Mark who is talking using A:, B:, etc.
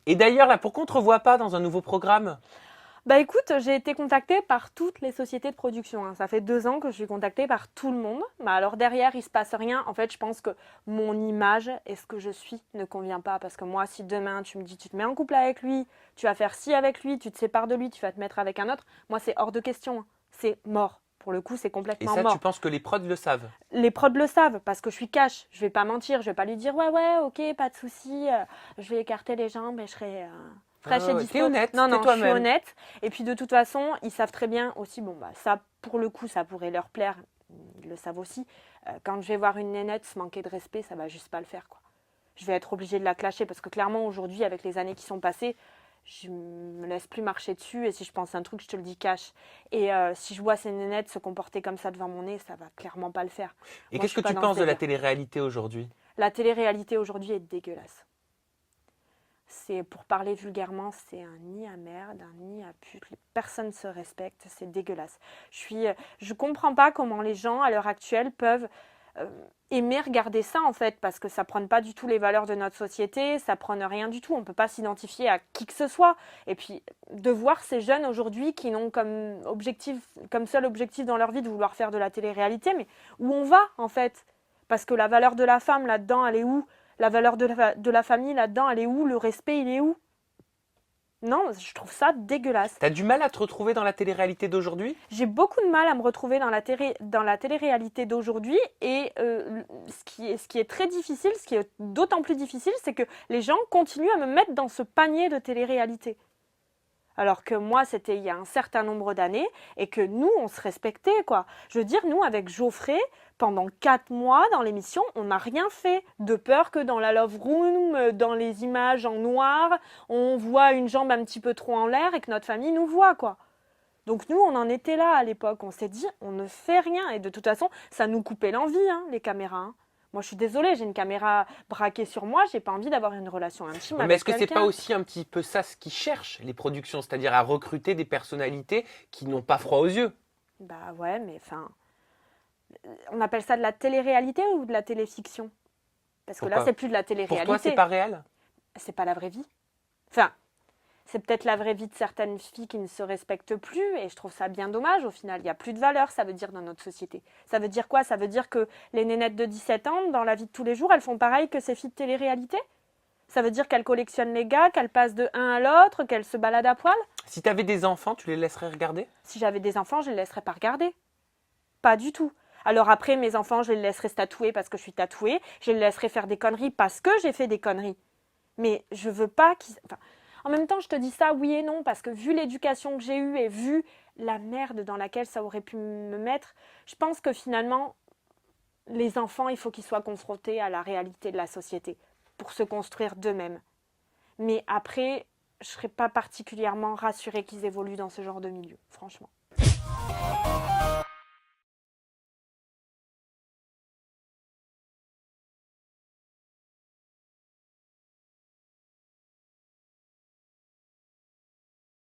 A: Et d'ailleurs, là, pourquoi on ne te revoit pas dans un nouveau programme?
B: Bah écoute, j'ai été contactée par toutes les sociétés de production, hein. Ça fait 2 ans que je suis contactée par tout le monde. Bah alors derrière, il se passe rien. En fait, je pense que mon image et ce que je suis ne convient pas. Parce que moi, si demain tu me dis tu te mets en couple avec lui, tu vas faire ci avec lui, tu te sépares de lui, tu vas te mettre avec un autre, moi c'est hors de question, hein. C'est mort. Pour le coup, c'est
A: Et
B: complètement
A: ça, tu
B: mort.
A: penses que les prods le savent?
B: Les prods le savent parce que je suis cash. Je vais pas mentir, je vais pas lui dire ouais ouais ok pas de souci, je vais écarter les jambes et je serai
A: Ah
B: fraîche
A: ouais,
B: et
A: ouais. T'es
B: dispo.
A: honnête,
B: Non
A: t'es
B: non, je suis
A: toi-même.
B: honnête. Et puis de toute façon, ils savent très bien aussi. Bon bah ça pour le coup ça pourrait leur plaire. Ils le savent aussi. Quand je vais voir une nénette se manquer de respect, ça va juste pas le faire quoi. Je vais être obligée de la clasher parce que clairement aujourd'hui avec les années qui sont passées, je me laisse plus marcher dessus et si je pense un truc, je te le dis cash. Et si je vois ces nénettes se comporter comme ça devant mon nez, ça va clairement pas le faire.
A: Et
B: Moi, je
A: qu'est-ce
B: suis
A: que
B: pas
A: tu
B: dans ce
A: penses de la
B: délire.
A: télé-réalité aujourd'hui?
B: La télé-réalité aujourd'hui est dégueulasse. C'est, pour parler vulgairement, c'est un nid à merde, un nid à pute. Les personnes se respectent, c'est dégueulasse. Je comprends pas comment les gens à l'heure actuelle peuvent euh, aimer regarder ça en fait, parce que ça prône pas du tout les valeurs de notre société, ça prône rien du tout. On peut pas s'identifier à qui que ce soit. Et puis de voir ces jeunes aujourd'hui qui n'ont comme objectif, comme seul objectif dans leur vie de vouloir faire de la télé-réalité, mais où on va en fait? Parce que la valeur de la femme là-dedans, elle est où? La valeur de la famille là-dedans, elle est où? Le respect, il est où? Non, je trouve ça dégueulasse.
A: T'as du mal à te retrouver dans la télé-réalité d'aujourd'hui?
B: J'ai beaucoup de mal à me retrouver dans la télé-réalité d'aujourd'hui et ce qui est très difficile, ce qui est d'autant plus difficile, c'est que les gens continuent à me mettre dans ce panier de télé-réalité. Alors que moi, c'était il y a un certain nombre d'années et que nous, on se respectait, quoi. Je veux dire, nous, avec Geoffrey, pendant 4 mois dans l'émission, on n'a rien fait. De peur que dans la Love Room, dans les images en noir, on voit une jambe un petit peu trop en l'air et que notre famille nous voit, quoi. Donc nous, on en était là à l'époque. On s'est dit, on ne fait rien. Et de toute façon, ça nous coupait l'envie, hein, les caméras, hein. Moi, je suis désolée, j'ai une caméra braquée sur moi, j'ai pas envie d'avoir une relation intime
A: Ouais, mais
B: avec
A: est-ce que c'est pas
B: quelqu'un.
A: aussi un petit peu ça ce qu'ils cherchent, les productions, c'est-à-dire à recruter des personnalités qui n'ont pas froid aux yeux?
B: Bah ouais, mais enfin, on appelle ça de la télé-réalité ou de la téléfiction? Parce que là,
A: Pourquoi?
B: c'est plus de la
A: Pour toi, c'est
B: télé-réalité.
A: pas réel?
B: C'est pas la vraie vie. Enfin, c'est peut-être la vraie vie de certaines filles qui ne se respectent plus, et je trouve ça bien dommage. Au final, il n'y a plus de valeur, ça veut dire, dans notre société. Ça veut dire quoi? Ça veut dire que les nénettes de 17 ans, dans la vie de tous les jours, elles font pareil que ces filles de télé-réalité? Ça veut dire qu'elles collectionnent les gars, qu'elles passent de un à l'autre, qu'elles se baladent à poil?
A: Si t'avais des enfants, tu les laisserais regarder?
B: Si j'avais des enfants, je ne les laisserais pas regarder. Pas du tout. Alors après, mes enfants, je les laisserai se tatouer parce que je suis tatouée. Je les laisserai faire des conneries parce que j'ai fait des conneries. Mais je veux pas qu'ils... Enfin, en même temps, je te dis ça oui et non, parce que vu l'éducation que j'ai eue et vu la merde dans laquelle ça aurait pu me mettre, je pense que finalement, les enfants, il faut qu'ils soient confrontés à la réalité de la société pour se construire d'eux-mêmes. Mais après, je ne serais pas particulièrement rassurée qu'ils évoluent dans ce genre de milieu, franchement.